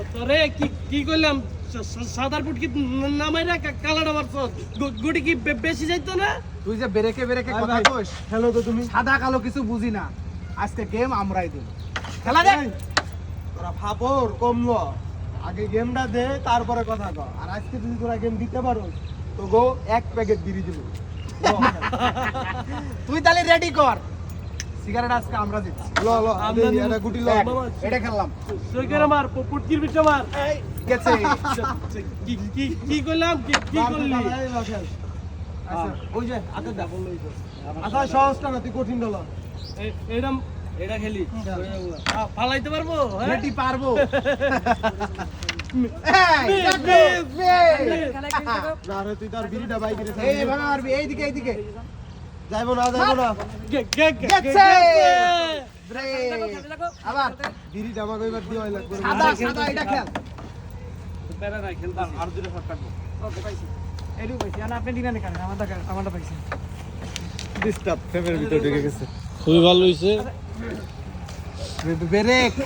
তোরে কি কইলাম সাদার ফুট কি নামাইরা কালাটা মারছ গুটি কি বেশি যাইতো না তুই যে বেরেকে কথা কইস খেলো তো তুমি সাদা কালো কিছু বুঝি না আজকে গেম আমরাই দেব খেলা দেখ তোরা ফাপড় কমলো আগে গেমটা দে তারপরে কথা কর আর আজকে যদি তোরা গেম দিতে পারো তো গো এক প্যাকেট বিড়ি দিব তুই তাহলে রেডি কর সিগারেট আজকে আমরা দিচ্ছি ল ল এটা গুটি ল এটা খেললাম সই করে মার পুটকির পিঠে মার গেছে কি কইলাম কি করলি আচ্ছা ওই যে আতে দা আচ্ছা সহজটা না তুই কঠিন ডলা এরম এটা খেলি ফালাইতে পারবো হ্যাঁ রেডি পারবো না রে তুই তার বিড়িটা বাইকে রে এই ভাঙা মারবি এইদিকে যাইবো না গেছে আবার বিড়িটা আমাকে এবার দিও লাগবে সাদা এটা খেল প্যারা না খেলতাম আর দুটো শট কাটবো ওকে পাইছি এডু পাইছি আর আপনি দিনা নেন আমারটা পাইছি ডিস্টার্ব ফ্রেমের ভিতর ঢুকে গেছে খুবই ভালো হইছে ব্রেক